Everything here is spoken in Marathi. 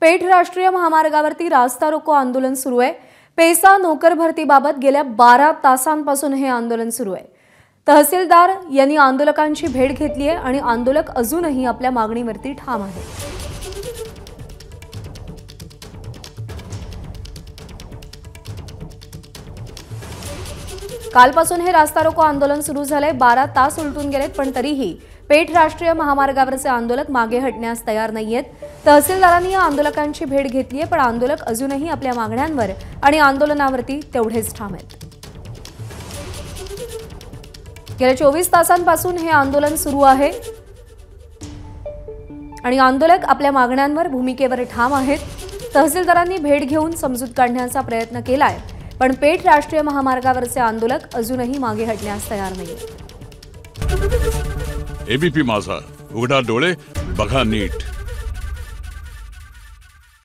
पेठ राष्ट्रीय महामार्गावरती रास्ता रोको आंदोलन सुरू आहे। पेसा नोकर भरतीबाबत गेल्या 12 तासांपासून हे आंदोलन सुरू आहे। तहसीलदार यांनी आंदोलकांची भेट घेतली आहे आणि आंदोलक अजूनही आपल्या मागणीवरती ठाम आहेत। कालपासून हे रास्ता रोको आंदोलन सुरू झाले। 12 तास उलटून गेलेत, पण तरीही पेठ राष्ट्रीय महामार्गावरचे आंदोलक मागे हटण्यास तयार नाहीयेत। तहसीलदारांनी या आंदोलकांची भेट घेतली आहे, पण आंदोलक अजूनही आपल्या मागण्यांवर आणि आंदोलनावरती तेवढेच ठाम आहेत। गेल्या 24 तासांपासून हे आंदोलन सुरू आहे आणि आंदोलक आपल्या मागण्यांवर भूमिकेवर ठाम आहेत। तहसीलदारांनी भेट घेऊन समजूत काढण्याचा प्रयत्न केलाय, पण पेठ राष्ट्रीय महामार्गावरचे आंदोलक अजूनही मागे हटण्यास तयार नाहीत। एबीपी माझा, उघडा डोळे बघा नीट।